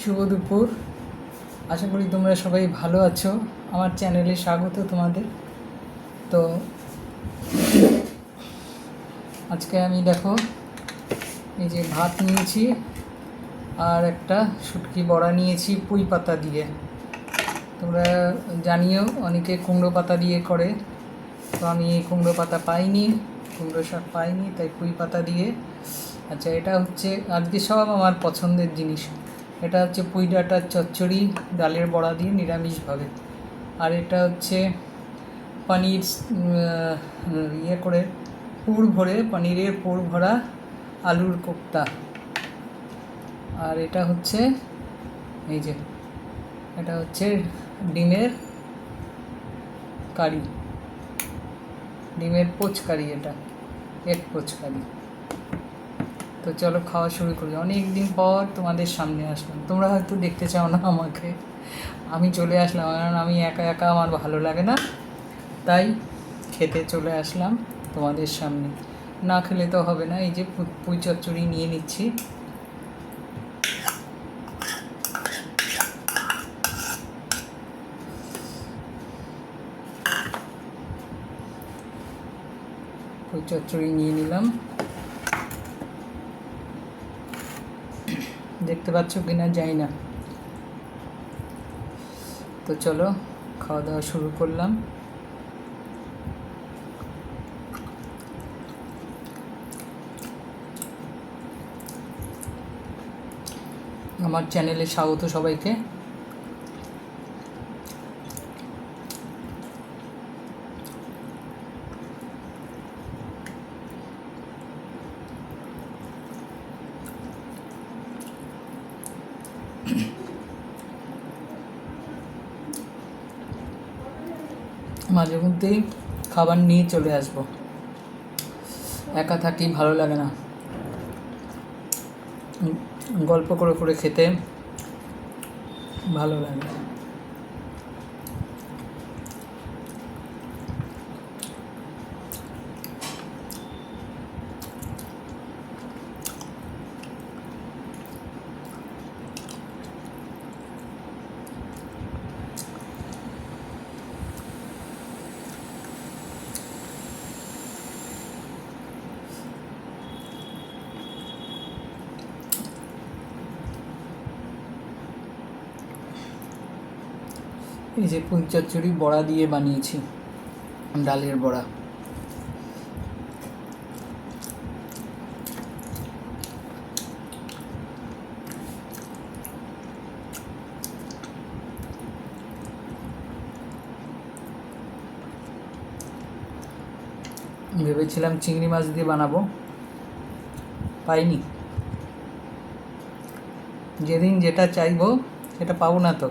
শুভ দুপুর। আশা করি তোমরা সবাই ভালো আছো। আমার চ্যানেলে স্বাগত তোমাদের। তো আজকে আমি দেখো এই যে ভাত নিয়েছি আর একটা শুটকি বড়া নিয়েছি পুঁই পাতা দিয়ে। তোমরা জানিও অনেকে কুমড়ো পাতা দিয়ে করে, তো আমি কুমড়ো পাতা পাইনি, কুমড়ো শাক পাইনি, তাই পুঁই পাতা দিয়ে। আচ্ছা, এটা হচ্ছে আজকে সব আমার পছন্দের জিনিস। এটা হচ্ছে পুঁই ডাঁটার চচ্চড়ি ডালের বড়া দিয়ে নিরামিষভাবে। আর এটা হচ্ছে পনির ইয়ে করে পুর ভরে, পনিরের পুর ভরা আলুর কোপ্তা। আর এটা হচ্ছে এই যে এটা হচ্ছে ডিমের কারি, ডিমের পোচকারি, এটা এগ পোচকারি। তো চলো খাওয়া শুরু করি। অনেক দিন পর তোমাদের সামনে আসলাম, তোমরা হয়তো দেখতে চাও না আমাকে, আমি চলে আসলাম, কারণ আমি একা একা আমার ভালো লাগে না, তাই খেতে চলে আসলাম তোমাদের সামনে। না খেলে তো হবে না। এই যে পুঁই চচ্চড়ি নিয়ে নিচ্ছি। পুঁই চচ্চড়ি নিয়ে নিলাম, দেখতে পাচ্ছ কিনা জানি না। তো চলো খাওয়া দাওয়া শুরু করলাম। আমার চ্যানেলে স্বাগত সবাইকে। মাঝে মধ্যেই খাবার নিয়ে চলে আসবো, একা থাকি ভালো লাগে না, গল্প করে করে খেতে ভালো লাগে। এই যে পুঁই চচ্চড়ি বড়া দিয়ে বানিয়েছি, ডালের বড়া। ভেবেছিলাম চিংড়ি মাছ দিয়ে বানাবো, পাইনি। যেদিন যেটা চাইবো সেটা পাবো না তো।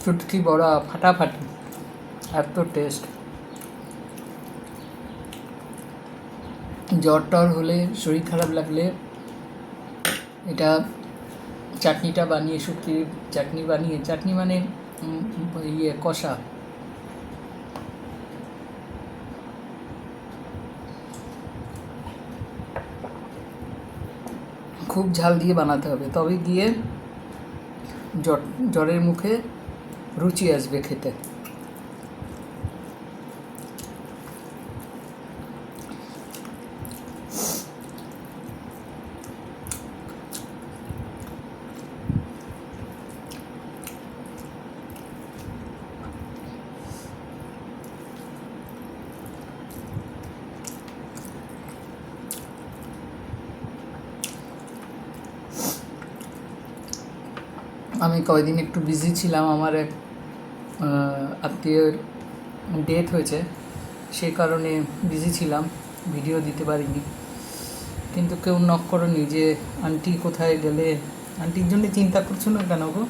শুটকি বড়া ফাটাফাটি, এত টেস্ট। জ্বর টর হলে, শরীর খারাপ লাগলে এটা চাটনিটা বানিয়ে, শুটকির চাটনি বানিয়ে, চাটনি মানে ইয়ে কষা, খুব ঝাল দিয়ে বানাতে হবে, তবে গিয়ে জ্বরের মুখে রুচি আসবে খেতে। আমি কয়দিন একটু বিজি ছিলাম, আমার এক আত্মীয়ের ডেথ হয়েছে, সেই কারণে বিজি ছিলাম, ভিডিও দিতে পারিনি। কিন্তু কেউ নক করোনি যে আন্টি কোথায় গেলে? আন্টির জন্য চিন্তা করছো না কেন গো?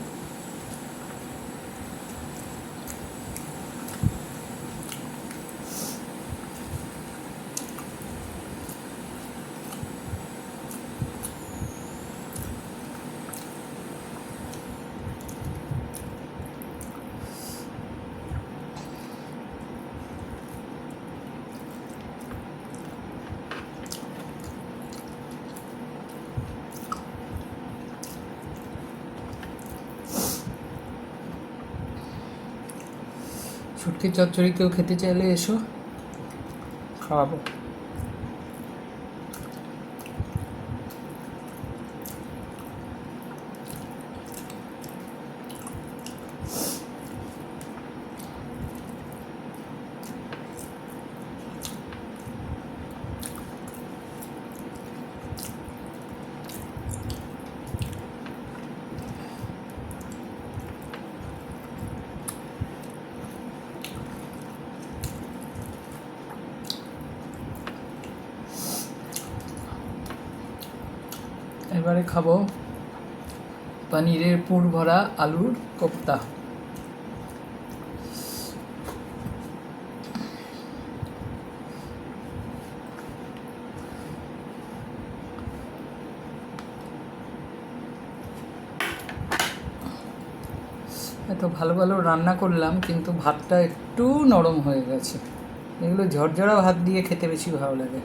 শুটকির চচ্চড়ি কেউ খেতে চাইলে এসো, খাওয়াবো। এবারে খাবো পনিরের পুর ভরা আলুর কোপ্তা। এত ভালো ভালো রান্না করলাম কিন্তু ভাতটা একটু নরম হয়ে গেছে। এগুলো ঝরঝরা ভাত দিয়ে খেতে বেশি ভালো লাগে।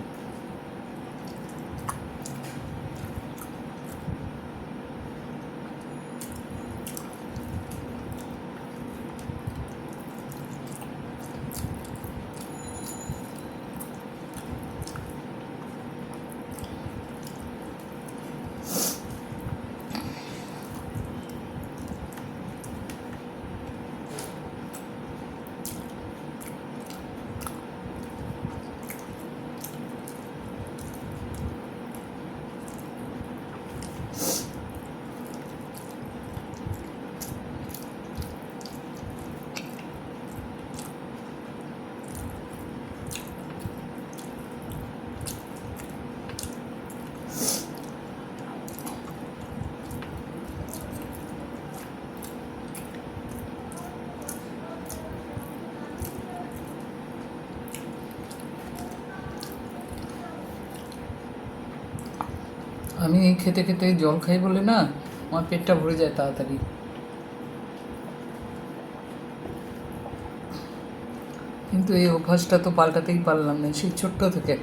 আমি খেতে খেতে জল খাই বলে না আমার পেটটা ভরে যায় তাড়াতাড়ি। কিন্তু এই অভ্যাসটা তো পাল্টাতেই পারলাম না সেই ছোট্ট থেকে।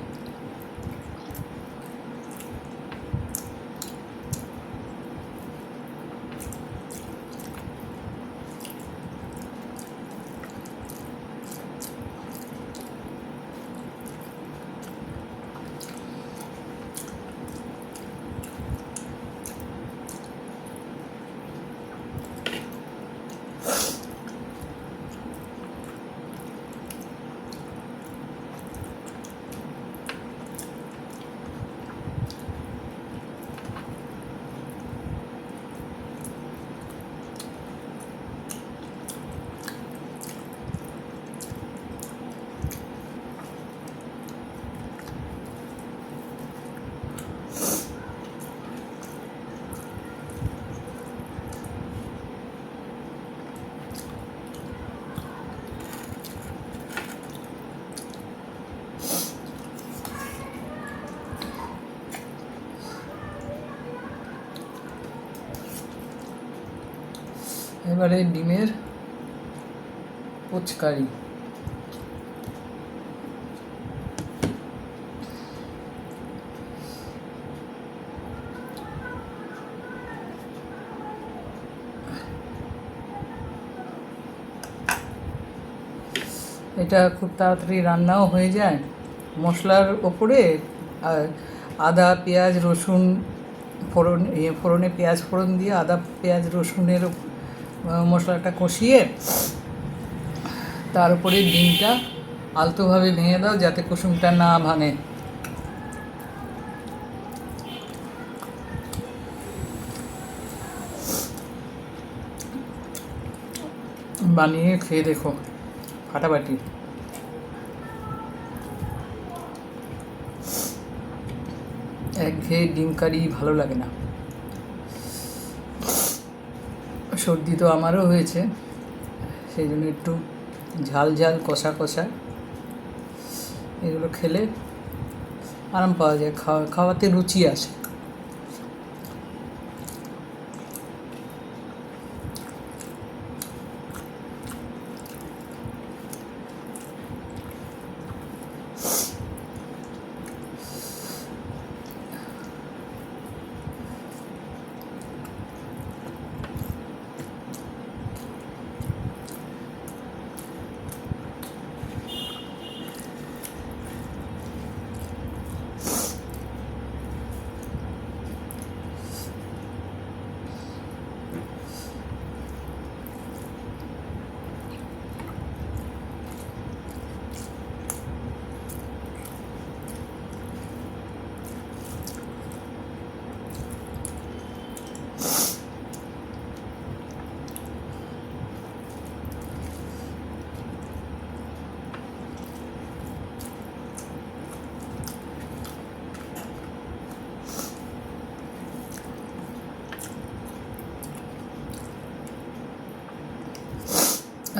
এবারে ডিমের পুচকারি। এটা খুব তাড়াতাড়ি রান্নাও হয়ে যায়। মশলার ওপরে আদা পেঁয়াজ রসুন ফোড়নে পেঁয়াজ ফোড়ন দিয়ে আদা পেঁয়াজ রসুনের মশলাটা কষিয়ে তার উপরে ডিমটা আলতোভাবে ভেঙে দাও যাতে কুসুমটা না ভাঙে। বানিয়ে খেয়ে দেখো, ফাটাফাটি। একঘেয়ে ডিম কারি ভালো লাগে না। সর্দি তো আমারও হয়েছে, সেই জন্য একটু ঝাল ঝাল কষা কষা এগুলো খেলে আরাম পাওয়া যায়, খাওয়াতে রুচি আসে।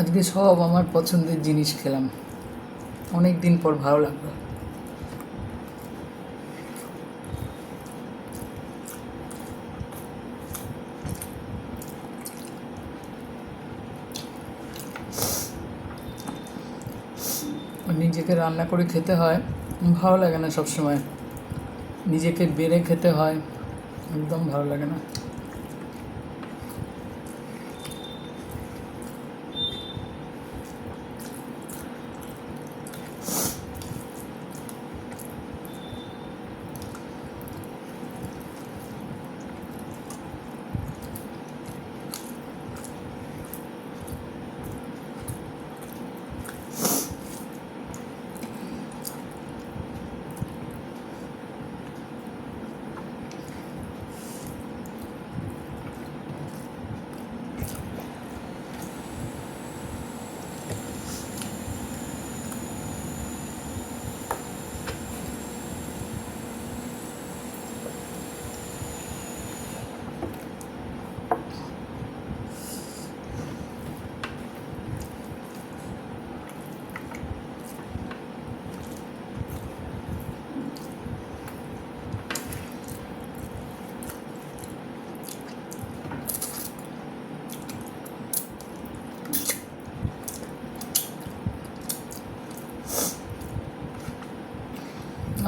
আজকে সব আমার পছন্দের জিনিস খেলাম, অনেক দিন পর ভালো লাগলো। নিজেকে রান্না করে খেতে হয়, ভালো লাগে না সব সময়। নিজেকে বেড়ে খেতে হয়, একদম ভালো লাগে না।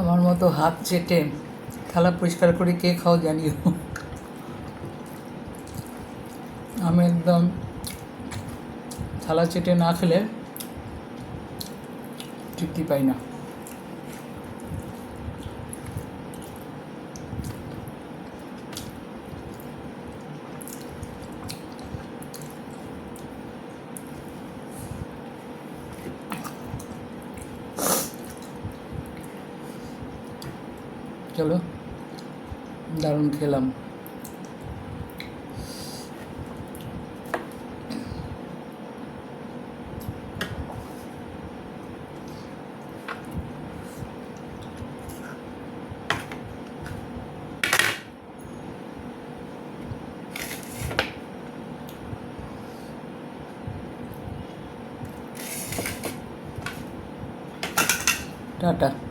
আমার মতো হাত চেটে থালা পরিষ্কার করে কে খাও জানিও। আমি একদম থালা চেটে না খেলে তৃপ্তি পাই না। চলো, দারুণ খেলাম। টাটা।